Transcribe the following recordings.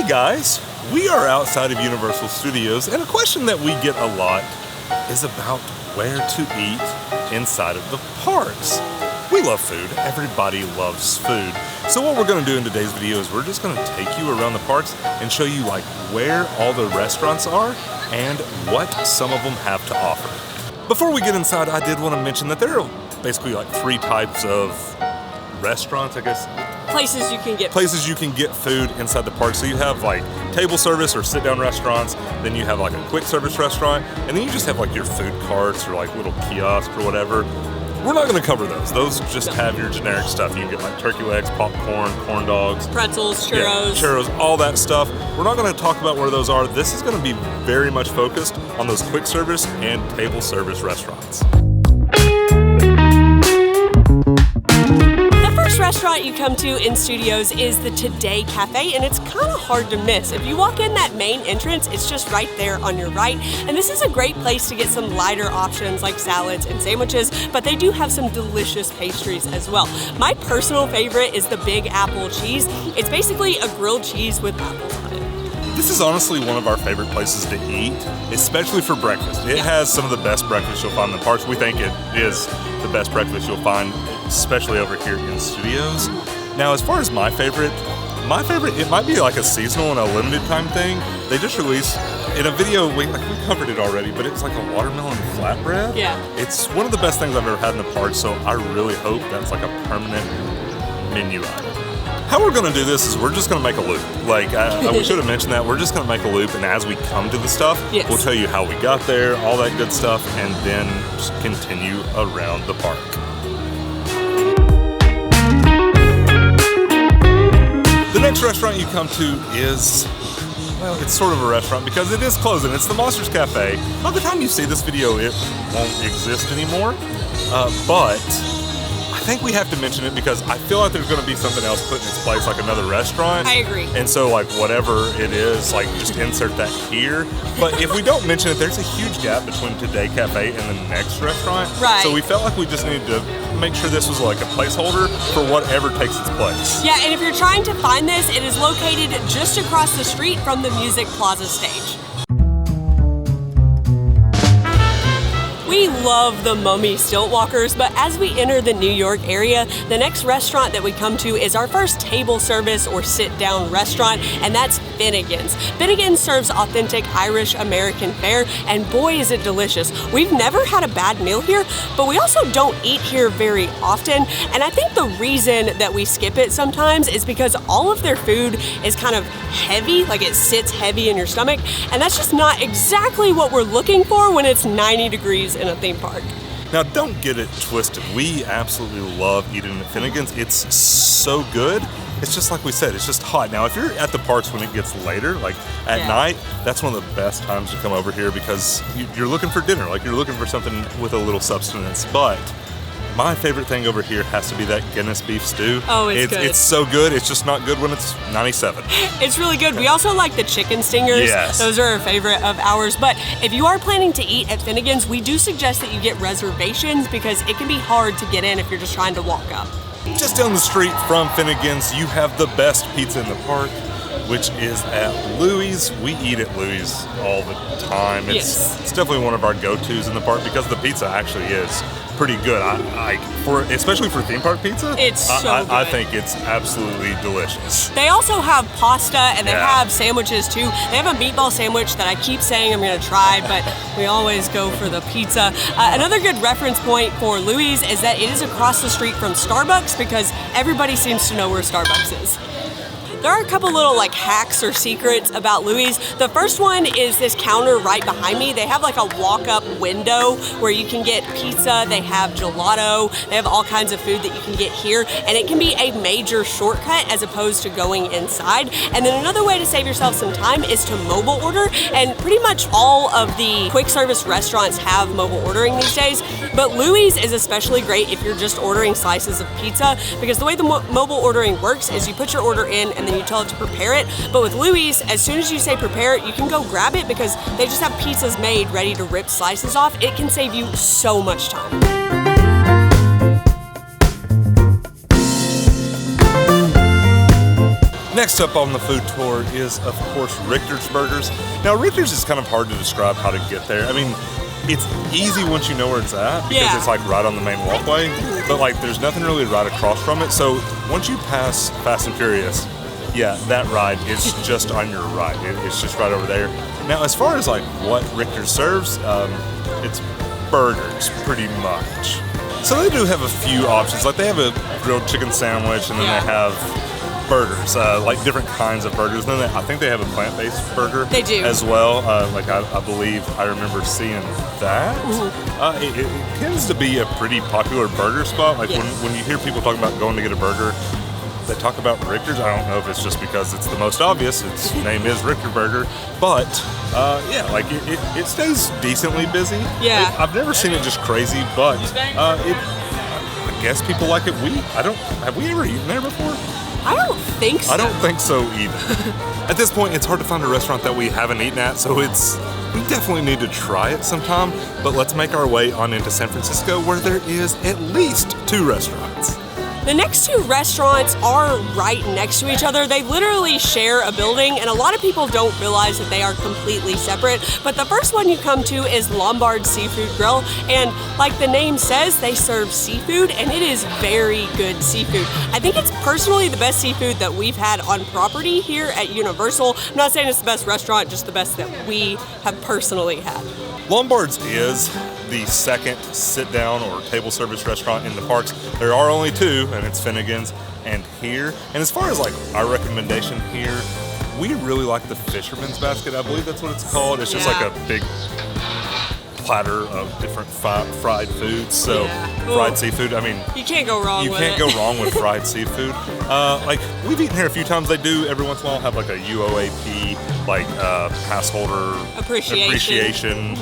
Hey guys, we are outside of Universal Studios, and a question that we get a lot is about where to eat inside of the parks. We love food. Everybody loves food. So what we're going to do in today's video is we're just going to take you around the parks and show you like where all the restaurants are and what some of them have to offer. Before we get inside, I did want to mention that there are basically like 3 types of restaurants, I guess. Places you can get food inside the park. So you have like table service or sit-down restaurants, then you have like a quick service restaurant, and then you just have like your food carts or like little kiosks or whatever. We're not going to cover those. Those just have your generic stuff. You can get like turkey legs, popcorn, corn dogs, pretzels, churros. Yeah, churros, all that stuff. We're not going to talk about where those are. This is going to be very much focused on those quick service and table service restaurants. Restaurant you come to in Studios is the Today Cafe, and it's kind of hard to miss. If you walk in that main entrance, it's just right there on your right, and this is a great place to get some lighter options like salads and sandwiches, but they do have some delicious pastries as well. My personal favorite is the Big Apple Cheese. It's basically a grilled cheese with apples on it. This is honestly one of our favorite places to eat, especially for breakfast. It has some of the best breakfast you'll find in the parks. We think it is the best breakfast you'll find, especially over here in Studios. Now, as far as my favorite, it might be like a seasonal and a limited time thing. They just released, in a video, we covered it already, but it's like a watermelon flatbread. Yeah. It's one of the best things I've ever had in the park, so I really hope that's like a permanent menu item. How we're going to do this is we're just going to make a loop. We should have mentioned that. We're just going to make a loop, and as we come to the stuff, We'll tell you how we got there, all that good stuff, and then just continue around the park. The next restaurant you come to is, well, it's sort of a restaurant because it is closing. It's the Monsters Cafe. By the time you see this video, it won't exist anymore, but I think we have to mention it because I feel like there's going to be something else put in its place, like another restaurant. I agree. And so, like, whatever it is, like, just insert that here. But if we don't mention it, there's a huge gap between Today Cafe and the next restaurant. Right. So we felt like we just needed to make sure this was like a placeholder for whatever takes its place. Yeah, and if you're trying to find this, it is located just across the street from the Music Plaza stage. We love the Mummy Stilt Walkers, but as we enter the New York area, the next restaurant that we come to is our first table service or sit-down restaurant, and that's Finnegans. Finnegans serves authentic Irish American fare, and boy is it delicious. We've never had a bad meal here, but we also don't eat here very often, and I think the reason that we skip it sometimes is because all of their food is kind of heavy, like it sits heavy in your stomach, and that's just not exactly what we're looking for when it's 90 degrees in a theme park. Now, don't get it twisted. We absolutely love eating at Finnegans. It's so good. It's just like we said, it's just hot. Now, if you're at the parks when it gets later, like at night, that's one of the best times to come over here because you're looking for dinner, like you're looking for something with a little substance. But my favorite thing over here has to be that Guinness beef stew. Oh, it's good. It's so good. It's just not good when it's 97. It's really good. We also like the chicken stingers. Yes. Those are a favorite of ours. But if you are planning to eat at Finnegans, we do suggest that you get reservations because it can be hard to get in if you're just trying to walk up. Just down the street from Finnegans, you have the best pizza in the park, which is at Louie's. We eat at Louie's all the time. It's definitely one of our go-tos in the park because the pizza actually is pretty good. Especially for theme park pizza, it's so good. I think it's absolutely delicious. They also have pasta and they have sandwiches too. They have a meatball sandwich that I keep saying I'm going to try, but we always go for the pizza. Another good reference point for Louie's is that it is across the street from Starbucks because everybody seems to know where Starbucks is. There are a couple little hacks or secrets about Louie's. The first one is this counter right behind me. They have like a walk-up window where you can get pizza, they have gelato, they have all kinds of food that you can get here, and it can be a major shortcut as opposed to going inside. And then another way to save yourself some time is to mobile order, and pretty much all of the quick service restaurants have mobile ordering these days, but Louie's is especially great if you're just ordering slices of pizza because the way the mobile ordering works is you put your order in and then you tell it to prepare it. But with Louie's, as soon as you say prepare it, you can go grab it because they just have pizzas made ready to rip slices off. It can save you so much time. Next up on the food tour is, of course, Richters Burgers. Now, Richters is kind of hard to describe how to get there. I mean, it's easy once you know where it's at because it's like right on the main walkway, but like there's nothing really right across from it. So once you pass Fast and Furious, yeah, that ride is just on your right. It's just right over there. Now, as far as like what Richters serves, it's burgers pretty much. So they do have a few options. Like they have a grilled chicken sandwich, and then they have burgers, like different kinds of burgers. Then I think they have a plant-based burger. They do as well. Like I believe I remember seeing that. It tends to be a pretty popular burger spot. Like when you hear people talking about going to get a burger, they talk about Richters. I don't know if it's just because it's the most obvious. Its name is Richter Burger, but yeah, like it stays decently busy. Yeah, I've never seen it just crazy, but I guess people like it. Have we ever eaten there before? I don't think so. I don't think so either. At this point, it's hard to find a restaurant that we haven't eaten at, so we definitely need to try it sometime. But let's make our way on into San Francisco, where there is at least 2 restaurants. The next 2 restaurants are right next to each other. They literally share a building, and a lot of people don't realize that they are completely separate. But the first one you come to is Lombard Seafood Grill, and like the name says, they serve seafood, and it is very good seafood. I think it's personally the best seafood that we've had on property here at Universal. I'm not saying it's the best restaurant, just the best that we have personally had. Lombard's is the second sit-down or table service restaurant in the parks. There are only 2, and it's Finnegans and here. And as far as like our recommendation here, we really like the Fisherman's Basket. I believe that's what it's called. It's just like a big platter of different fried foods. So fried seafood, I mean, you can't go wrong with it. You can't go wrong with fried seafood. Like we've eaten here a few times. They do every once in a while have like a UOAP, like pass holder appreciation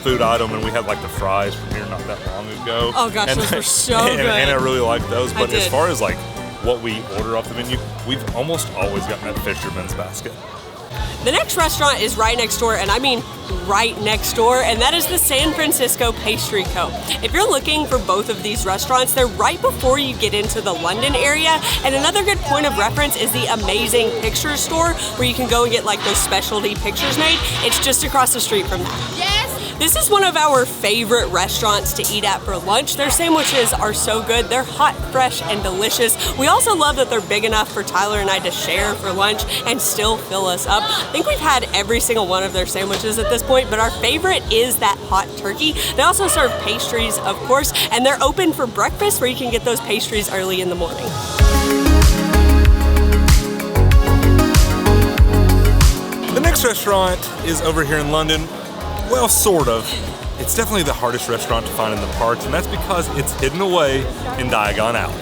food item, and we had like the fries from here not that long ago. Oh gosh, those were so good. And I really like those. But as far as like what we order off the menu, we've almost always gotten that Fisherman's Basket. The next restaurant is right next door, and I mean right next door, and that is the San Francisco Pastry Co. If you're looking for both of these restaurants, they're right before you get into the London area. And another good point of reference is the amazing picture store where you can go and get like those specialty pictures made. It's just across the street from that. Yes! This is one of our favorite restaurants to eat at for lunch. Their sandwiches are so good. They're hot, fresh, and delicious. We also love that they're big enough for Tyler and I to share for lunch and still fill us up. I think we've had every single one of their sandwiches at this point, but our favorite is that hot turkey. They also serve pastries, of course, and they're open for breakfast where you can get those pastries early in the morning. The next restaurant is over here in London. Well, sort of. It's definitely the hardest restaurant to find in the parks, and that's because it's hidden away in Diagon Alley.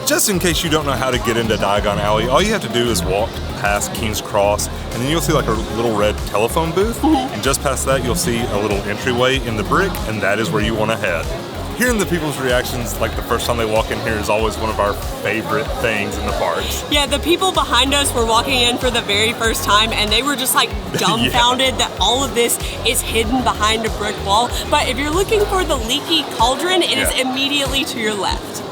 Just in case you don't know how to get into Diagon Alley, all you have to do is walk past King's Cross, and then you'll see like a little red telephone booth, and just past that you'll see a little entryway in the brick, and that is where you want to head. Hearing the people's reactions like the first time they walk in here is always one of our favorite things in the parks. Yeah, the people behind us were walking in for the very first time, and they were just like dumbfounded that all of this is hidden behind a brick wall. But if you're looking for the Leaky Cauldron, it is immediately to your left.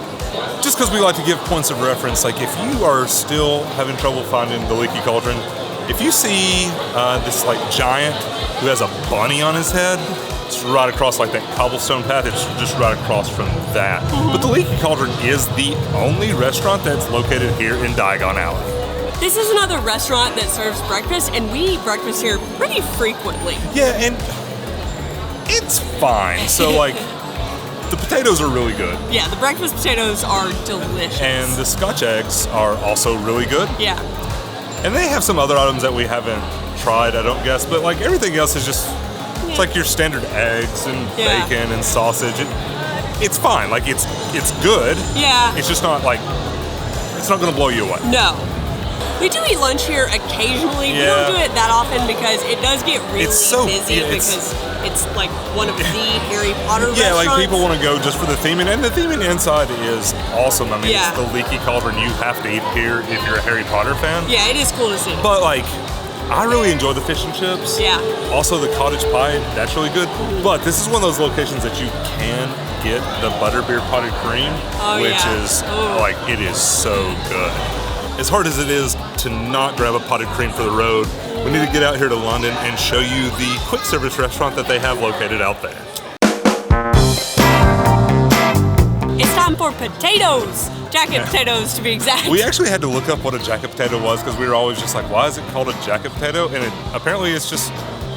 Just because we like to give points of reference, like if you are still having trouble finding the Leaky Cauldron, if you see this like giant who has a bunny on his head, it's right across like that cobblestone path. It's just right across from that. But the Leaky Cauldron is the only restaurant that's located here in Diagon Alley. This is another restaurant that serves breakfast, and we eat breakfast here pretty frequently. Yeah, and it's fine. So like, the potatoes are really good. Yeah, the breakfast potatoes are delicious. And the Scotch eggs are also really good. Yeah. And they have some other items that we haven't tried, I don't guess, but like everything else is just, it's like your standard eggs and bacon and sausage. It's fine, like it's good. Yeah. It's just not like, it's not gonna blow you away. No. We do eat lunch here occasionally. We don't do it that often because it does get really busy because it's like one of the Harry Potter restaurants. Yeah, like people want to go just for the theming, and the theming inside is awesome. I mean, it's the Leaky Cauldron. You have to eat here if you're a Harry Potter fan. Yeah, it is cool to see. But like, I really enjoy the fish and chips. Yeah. Also the cottage pie, that's really good. But this is one of those locations that you can get the butterbeer potted cream, which is like, it is so good. As hard as it is, to not grab a potted cream for the road, we need to get out here to London and show you the quick service restaurant that they have located out there. It's time for potatoes. Jacket potatoes, to be exact. We actually had to look up what a jacket potato was because we were always just like, why is it called a jacket potato? And apparently it's just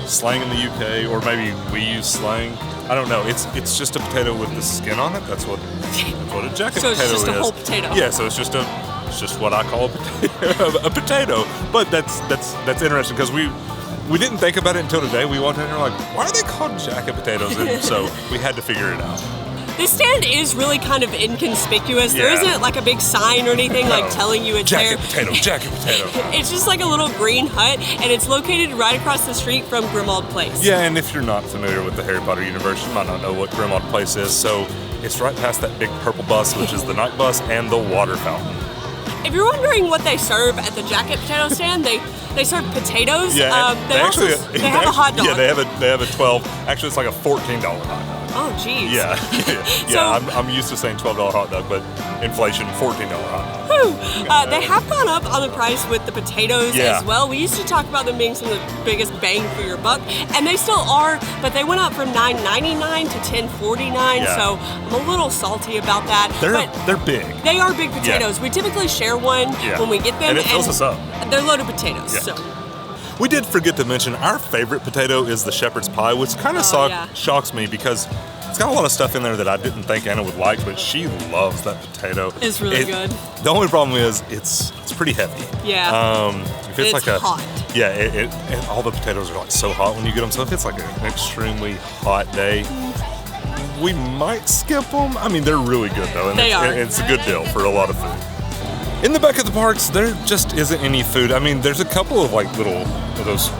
slang in the UK, or maybe we use slang. I don't know. It's just a potato with the skin on it. That's what a jacket potato is. So it's just a whole potato. Yeah. So it's just what I call a potato. A potato. But that's interesting because we didn't think about it until today. We walked in and we're like, why are they called jacket potatoes? And so we had to figure it out. This stand is really kind of inconspicuous. Yeah. There isn't like a big sign or anything like telling you it's jacket there. Jacket potato. It's just like a little green hut, and it's located right across the street from Grimmauld Place. Yeah, and if you're not familiar with the Harry Potter universe, you might not know what Grimmauld Place is. So it's right past that big purple bus, which is the night bus, and the water fountain. If you're wondering what they serve at the jacket potato stand, they serve potatoes. Yeah, they have a hot dog. Yeah, they have a 12. Actually, it's like a $14 hot dog. Oh, geez. Yeah, I'm used to saying $12 hot dog, but inflation, $14 hot dog. They have gone up on the price with the potatoes Yeah. as well. We used to talk about them being some of the biggest bang for your buck, and they still are, but they went up from $9.99 to $10.49, Yeah. so I'm a little salty about that. They're big. They are big potatoes. Yeah. We typically share one Yeah. when we get them. And it fills us up. They're loaded potatoes, Yeah. so. We did forget to mention our favorite potato is the shepherd's pie, which kind of shocks me because it's got a lot of stuff in there that I didn't think Anna would like, but she loves that potato. It's really good. The only problem is it's pretty heavy. Yeah. If it's like hot. Yeah, and all the potatoes are like so hot when you get them. So if it's like an extremely hot day, we might skip them. I mean, they're really good though, and it's a good deal for a lot of food. In the back of the parks, there just isn't any food. I mean, there's a couple of like little those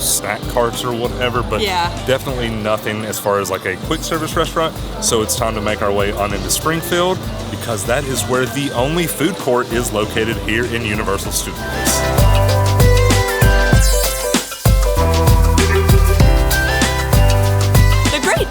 snack carts or whatever, but definitely nothing as far as like a quick service restaurant. So it's time to make our way on into Springfield because that is where the only food court is located here in Universal Studios.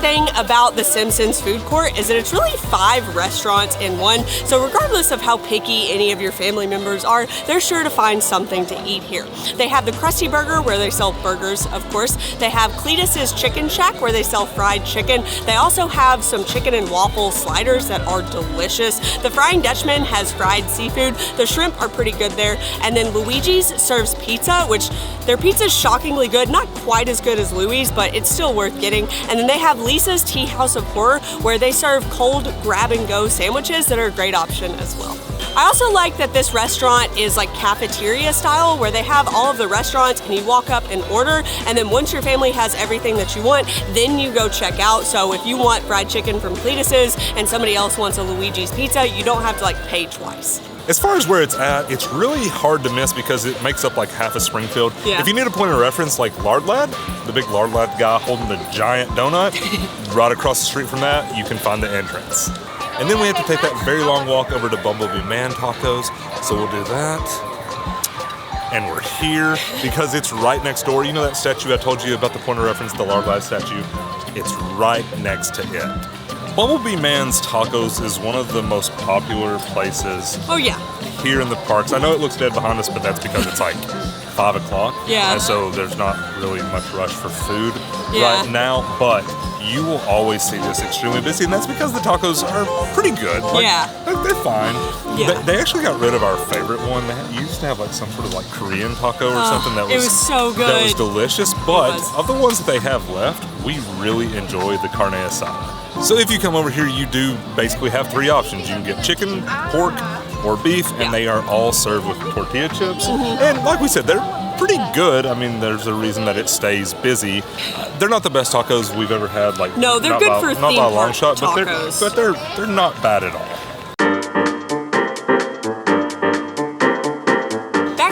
Thing about the Simpsons food court is that it's really 5 restaurants in one, so regardless of how picky any of your family members are, they're sure to find something to eat here. They have the Krusty Burger where they sell burgers, of course. They have Cletus's Chicken Shack where they sell fried chicken. They also have some chicken and waffle sliders that are delicious. The Frying Dutchman has fried seafood. The shrimp are pretty good there. And then Luigi's serves pizza, which their pizza is shockingly good. Not quite as good as Louie's, but it's still worth getting. And then they have Lisa's Tea House of Horror, where they serve cold grab-and-go sandwiches that are a great option as well. I also like that this restaurant is like cafeteria style, where they have all of the restaurants and you walk up and order, and then once your family has everything that you want, then you go check out. So if you want fried chicken from Cletus's and somebody else wants a Luigi's pizza, you don't have to like pay twice. As far as where it's at, it's really hard to miss because it makes up like half of Springfield. Yeah. If you need a point of reference, like Lard Lad, the big Lard Lad guy holding the giant donut, right across the street from that, you can find the entrance. And then we have to take that very long walk over to Bumblebee Man Tacos, so we'll do that. And we're here because it's right next door. You know that statue I told you about, the point of reference, the Lard Lad statue? It's right next to it. Bumblebee Man's Tacos is one of the most popular places here in the parks. I know it looks dead behind us, but that's because it's like 5 o'clock. Yeah. And so there's not really much rush for food right now, but you will always see this extremely busy, and that's because the tacos are pretty good. Like, they're fine. Yeah. They actually got rid of our favorite one. They used to have like some sort of like Korean taco or something that was, it was so good. That was delicious, but of the ones that they have left, we really enjoy the carne asada. So if you come over here, you do basically have 3 options. You can get chicken, pork, or beef, and they are all served with tortilla chips. And like we said, they're pretty good. I mean, there's a reason that it stays busy. They're not the best tacos we've ever had. Like, no, they're good for not by a long shot, tacos. but they're not bad at all.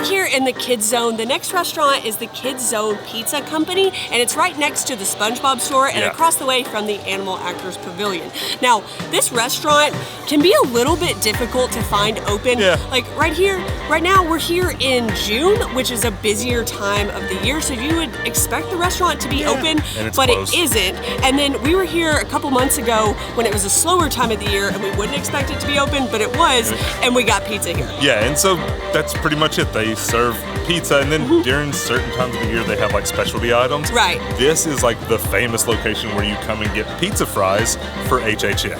Here in the Kids Zone, the next restaurant is the Kids Zone Pizza Company, and it's right next to the SpongeBob store and across the way from the Animal Actors Pavilion. Now, this restaurant can be a little bit difficult to find open. Like right now we're here in June, which is a busier time of the year, so you would expect the restaurant to be open, but closed. It isn't. And then we were here a couple months ago when it was a slower time of the year and we wouldn't expect it to be open, but it was, and we got pizza here. Yeah, and so that's pretty much it. They serve serve pizza, and then during certain times of the year they have like specialty items. Right. This is like the famous location where you come and get pizza fries for HHN.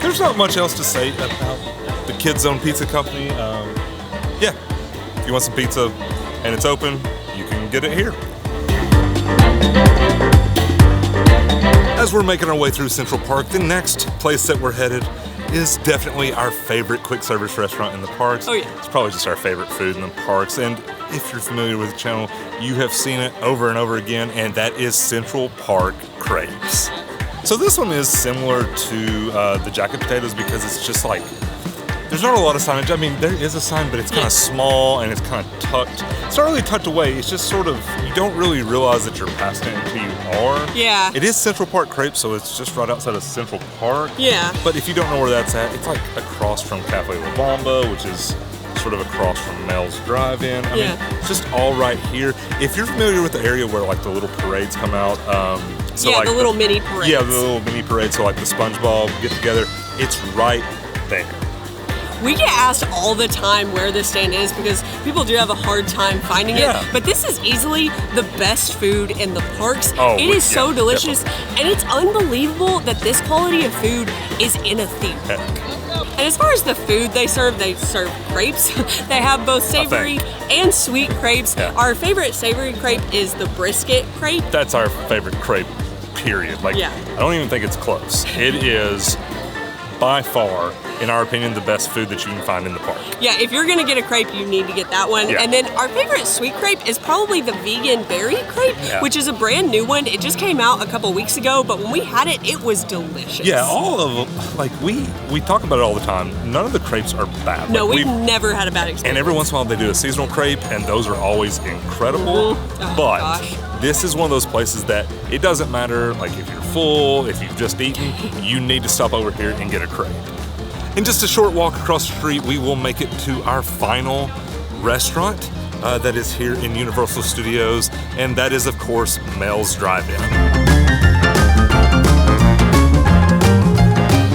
There's not much else to say about the Kids Zone Pizza Company. Yeah, if you want some pizza and it's open, you can get it here. As we're making our way through Central Park, the next place that we're headed is definitely our favorite quick service restaurant in the parks. Oh yeah. It's probably just our favorite food in the parks, and if you're familiar with the channel, you have seen it over and over again, and that is Central Park Crepes. So this one is similar to the jacket potatoes because it's just like, there's not a lot of signage. I mean, there is a sign, but it's kind of small and it's kind of tucked. It's not really tucked away. It's just sort of, you don't really realize that you're past it until you are. Yeah. It is Central Park Crepes, so it's just right outside of Central Park. Yeah. But if you don't know where that's at, it's like across from Cafe La Bamba, which is sort of across from Mel's Drive-In. I mean, it's just all right here. If you're familiar with the area where like the little parades come out, so yeah, like the little mini parades. Yeah, the little mini parades, so like the SpongeBob get together, it's right there. We get asked all the time where this stand is because people do have a hard time finding it. But this is easily the best food in the parks. Oh, it is so delicious, and it's unbelievable that this quality of food is in a theme park. And as far as the food they serve crepes. They have both savory and sweet crepes. Yeah. Our favorite savory crepe is the brisket crepe. That's our favorite crepe, period. Like, I don't even think it's close. It is by far, in our opinion, the best food that you can find in the park. Yeah, if you're gonna get a crepe, you need to get that one. Yeah. And then our favorite sweet crepe is probably the vegan berry crepe, which is a brand new one. It just came out a couple weeks ago, but when we had it, it was delicious. Yeah, all of them, like we talk about it all the time. None of the crepes are bad. No, like, we've never had a bad experience. And every once in a while they do a seasonal crepe, and those are always incredible. But this is one of those places that it doesn't matter, like if you're full, if you've just eaten, you need to stop over here and get a crepe. In just a short walk across the street, we will make it to our final restaurant that is here in Universal Studios, and that is, of course, Mel's Drive-In.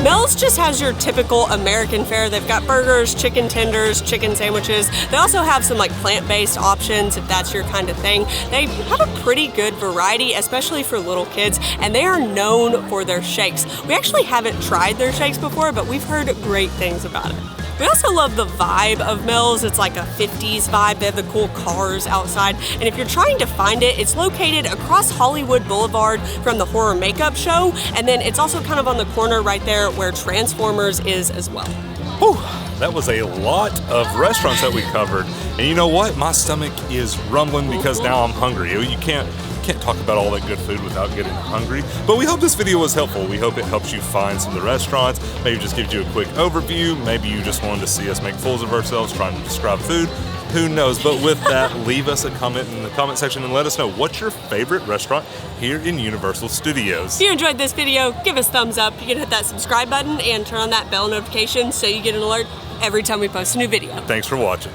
Mel's just has your typical American fare. They've got burgers, chicken tenders, chicken sandwiches. They also have some like plant-based options if that's your kind of thing. They have a pretty good variety, especially for little kids, and they are known for their shakes. We actually haven't tried their shakes before, but we've heard great things about it. We also love the vibe of Mel's. It's like a 50s vibe. They have the cool cars outside. And if you're trying to find it, it's located across Hollywood Boulevard from the Horror Makeup Show. And then it's also kind of on the corner right there where Transformers is as well. Whew, that was a lot of restaurants that we covered. And you know what? My stomach is rumbling because now I'm hungry. You can't talk about all that good food without getting hungry. But we hope this video was helpful. We hope it helps you find some of the restaurants. Maybe just gives you a quick overview. Maybe you just wanted to see us make fools of ourselves trying to describe food. Who knows? But with that, leave us a comment in the comment section and let us know what's your favorite restaurant here in Universal Studios. If you enjoyed this video, give us a thumbs up. You can hit that subscribe button and turn on that bell notification so you get an alert every time we post a new video. Thanks for watching.